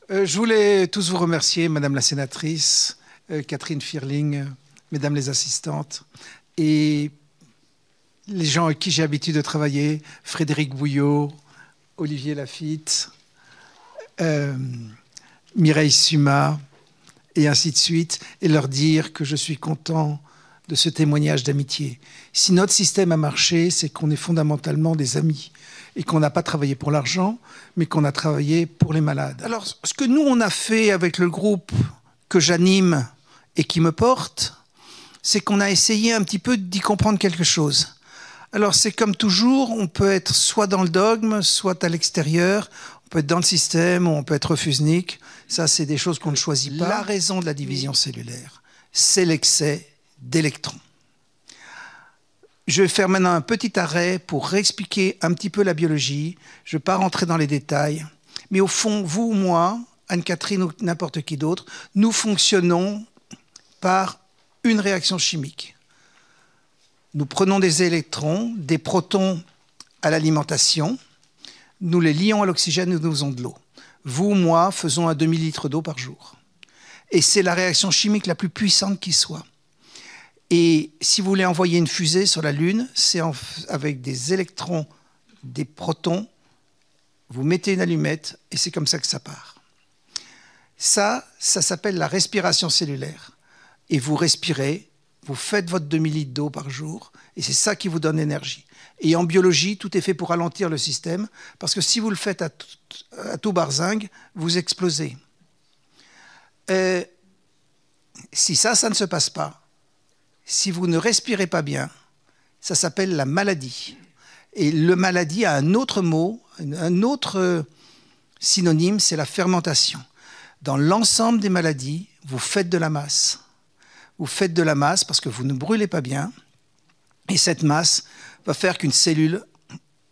Je voulais tous vous remercier, Madame la sénatrice, Catherine Firling, Mesdames les assistantes, et les gens avec qui j'ai l'habitude de travailler, Frédéric Bouillot, Olivier Lafitte, Mireille Suma, et ainsi de suite, et leur dire que je suis content de ce témoignage d'amitié. Si notre système a marché, c'est qu'on est fondamentalement des amis et qu'on n'a pas travaillé pour l'argent, mais qu'on a travaillé pour les malades. Alors, ce que nous, on a fait avec le groupe que j'anime et qui me porte, c'est qu'on a essayé un petit peu d'y comprendre quelque chose. Alors, c'est comme toujours, on peut être soit dans le dogme, soit à l'extérieur, on peut être dans le système, ou on peut être refusnique. Ça, c'est des choses qu'on ne choisit pas. La raison de la division cellulaire, c'est l'excès d'électrons. Je vais faire maintenant un petit arrêt pour réexpliquer un petit peu la biologie. Je ne vais pas rentrer dans les détails. Mais au fond, vous ou moi, Anne-Catherine ou n'importe qui d'autre, nous fonctionnons par une réaction chimique. Nous prenons des électrons, des protons à l'alimentation, nous les lions à l'oxygène et nous faisons de l'eau. Vous ou moi faisons un demi-litre d'eau par jour. Et c'est la réaction chimique la plus puissante qui soit. Et si vous voulez envoyer une fusée sur la Lune, c'est avec des électrons, des protons, vous mettez une allumette et c'est comme ça que ça part. Ça s'appelle la respiration cellulaire. Et vous respirez, vous faites votre demi-litre d'eau par jour et c'est ça qui vous donne l'énergie. Et en biologie, tout est fait pour ralentir le système parce que si vous le faites à tout barzingue, vous explosez. Si ça ne se passe pas, si vous ne respirez pas bien, ça s'appelle la maladie. Et le maladie a un autre mot, un autre synonyme, c'est la fermentation. Dans l'ensemble des maladies, vous faites de la masse. Vous faites de la masse parce que vous ne brûlez pas bien. Et cette masse va faire qu'une cellule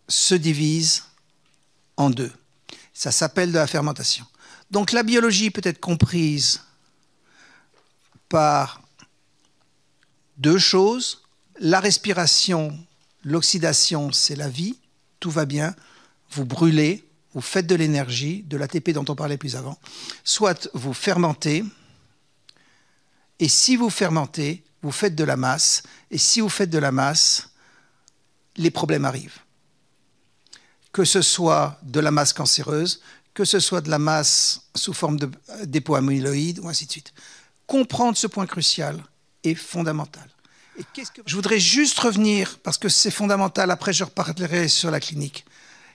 se divise en deux. Ça s'appelle de la fermentation. Donc la biologie peut être comprise par deux choses, la respiration, l'oxydation, c'est la vie, tout va bien, vous brûlez, vous faites de l'énergie, de l'ATP dont on parlait plus avant, soit vous fermentez, et si vous fermentez, vous faites de la masse, et si vous faites de la masse, les problèmes arrivent. Que ce soit de la masse cancéreuse, que ce soit de la masse sous forme de dépôt amyloïde, ou ainsi de suite. Comprendre ce point crucial est fondamental. Je voudrais juste revenir, parce que c'est fondamental, après je reparlerai sur la clinique.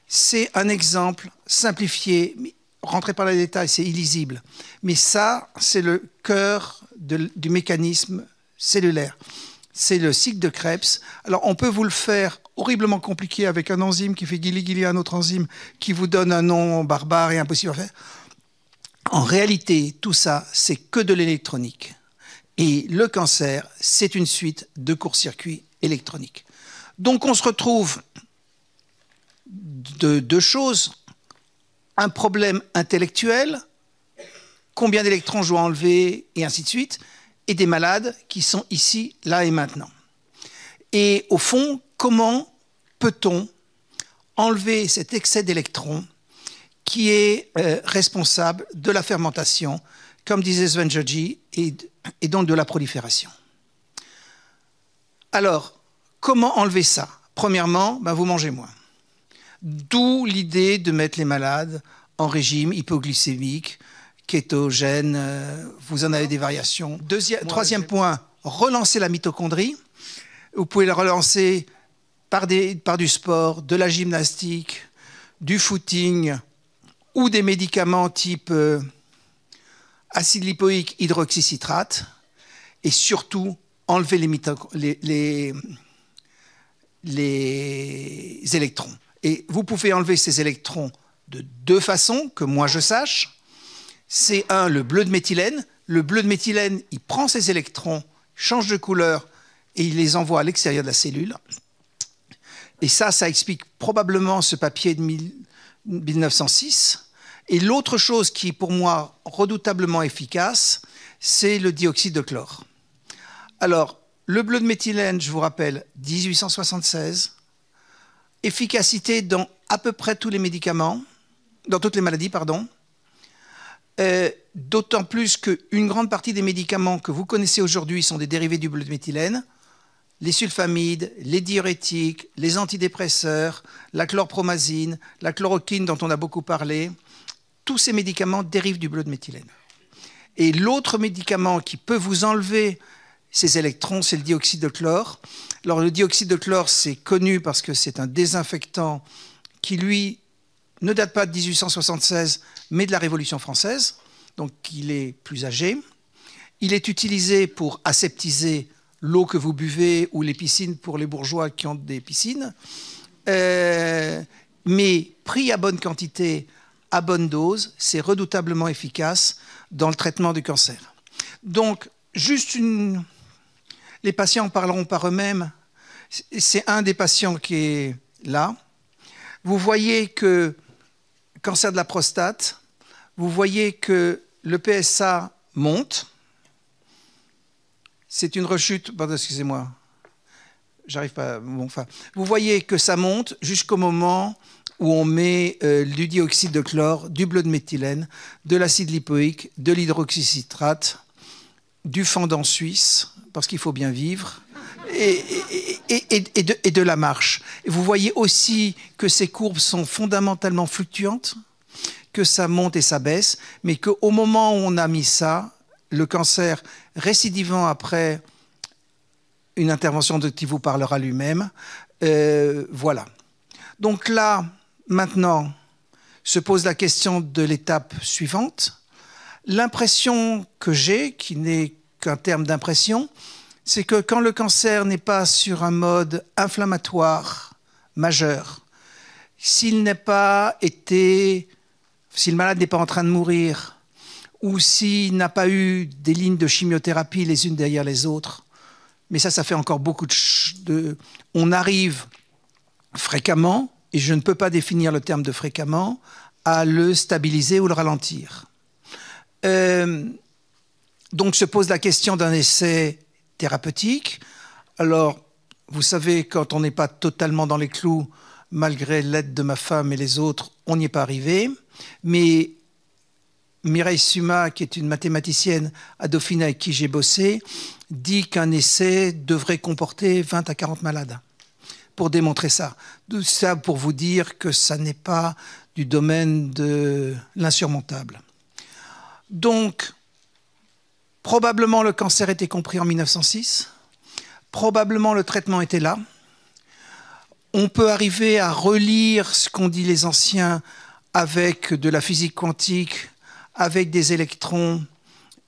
C'est un exemple simplifié, rentrez par les détails, c'est illisible. Mais ça, c'est le cœur du mécanisme cellulaire. C'est le cycle de Krebs. Alors on peut vous le faire horriblement compliqué avec un enzyme qui fait guili-guili à un autre enzyme, qui vous donne un nom barbare et impossible à faire. En réalité, tout ça, c'est que de l'électronique. Et le cancer, c'est une suite de court-circuits électroniques. Donc on se retrouve de deux choses. Un problème intellectuel, combien d'électrons je dois enlever, et ainsi de suite, et des malades qui sont ici, là et maintenant. Et au fond, comment peut-on enlever cet excès d'électrons qui est responsable de la fermentation, comme disait Sven Joji, et donc de la prolifération. Alors, comment enlever ça? Premièrement, vous mangez moins. D'où l'idée de mettre les malades en régime hypoglycémique, kétogène, vous en avez des variations. Troisième point, relancer la mitochondrie. Vous pouvez la relancer par du sport, de la gymnastique, du footing ou des médicaments type acide lipoïque, hydroxycitrate, et surtout enlever les électrons. Et vous pouvez enlever ces électrons de deux façons, que moi je sache. C'est le bleu de méthylène. Le bleu de méthylène, il prend ces électrons, change de couleur, et il les envoie à l'extérieur de la cellule. Et ça explique probablement ce papier de 1906. Et l'autre chose qui est pour moi redoutablement efficace, c'est le dioxyde de chlore. Alors, le bleu de méthylène, je vous rappelle, 1876, efficacité dans à peu près tous les médicaments, dans toutes les maladies, pardon. D'autant plus qu'une grande partie des médicaments que vous connaissez aujourd'hui sont des dérivés du bleu de méthylène. Les sulfamides, les diurétiques, les antidépresseurs, la chlorpromazine, la chloroquine dont on a beaucoup parlé, tous ces médicaments dérivent du bleu de méthylène. Et l'autre médicament qui peut vous enlever ces électrons, c'est le dioxyde de chlore. Alors le dioxyde de chlore, c'est connu parce que c'est un désinfectant qui, lui, ne date pas de 1876, mais de la Révolution française. Donc il est plus âgé. Il est utilisé pour aseptiser l'eau que vous buvez ou les piscines pour les bourgeois qui ont des piscines. Mais pris à bonne quantité, à bonne dose, c'est redoutablement efficace dans le traitement du cancer. Donc, les patients parleront par eux-mêmes. C'est un des patients qui est là. Vous voyez que cancer de la prostate, vous voyez que le PSA monte. C'est une rechute, pardon, excusez-moi, j'arrive pas, bon, enfin, vous voyez que ça monte jusqu'au moment où on met du dioxyde de chlore, du bleu de méthylène, de l'acide lipoïque, de l'hydroxycitrate, du fendant suisse, parce qu'il faut bien vivre, et de la marche. Et vous voyez aussi que ces courbes sont fondamentalement fluctuantes, que ça monte et ça baisse, mais qu'au moment où on a mis ça, le cancer récidivant après une intervention qui vous parlera lui-même, voilà. Donc là, maintenant, se pose la question de l'étape suivante. L'impression que j'ai, qui n'est qu'un terme d'impression, c'est que quand le cancer n'est pas sur un mode inflammatoire majeur, s'il n'a pas été, si le malade n'est pas en train de mourir, ou s'il n'a pas eu des lignes de chimiothérapie les unes derrière les autres, mais ça fait encore beaucoup de... On arrive fréquemment, et je ne peux pas définir le terme de fréquemment, à le stabiliser ou le ralentir. Donc se pose la question d'un essai thérapeutique. Alors, vous savez, quand on n'est pas totalement dans les clous, malgré l'aide de ma femme et les autres, on n'y est pas arrivé. Mais Mireille Suma, qui est une mathématicienne à Dauphine avec qui j'ai bossé, dit qu'un essai devrait comporter 20 à 40 malades pour démontrer ça. Tout ça pour vous dire que ça n'est pas du domaine de l'insurmontable. Donc, probablement le cancer était compris en 1906, probablement le traitement était là. On peut arriver à relire ce qu'ont dit les anciens avec de la physique quantique, avec des électrons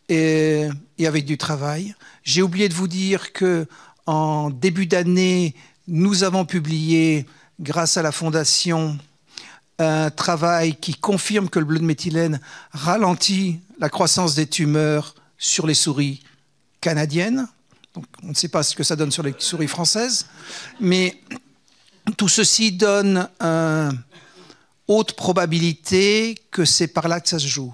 et avec du travail. J'ai oublié de vous dire qu'en début d'année, nous avons publié, grâce à la Fondation, un travail qui confirme que le bleu de méthylène ralentit la croissance des tumeurs sur les souris canadiennes. Donc, on ne sait pas ce que ça donne sur les souris françaises, mais tout ceci donne une haute probabilité que c'est par là que ça se joue.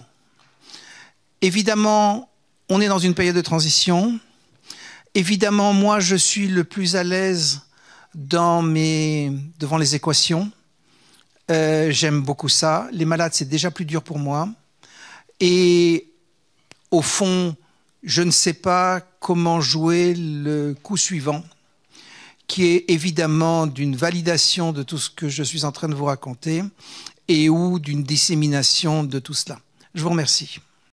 Évidemment, on est dans une période de transition. Évidemment, moi, je suis le plus à l'aise devant les équations. J'aime beaucoup ça. Les malades, c'est déjà plus dur pour moi. Et au fond, je ne sais pas comment jouer le coup suivant, qui est évidemment d'une validation de tout ce que je suis en train de vous raconter et ou d'une dissémination de tout cela. Je vous remercie.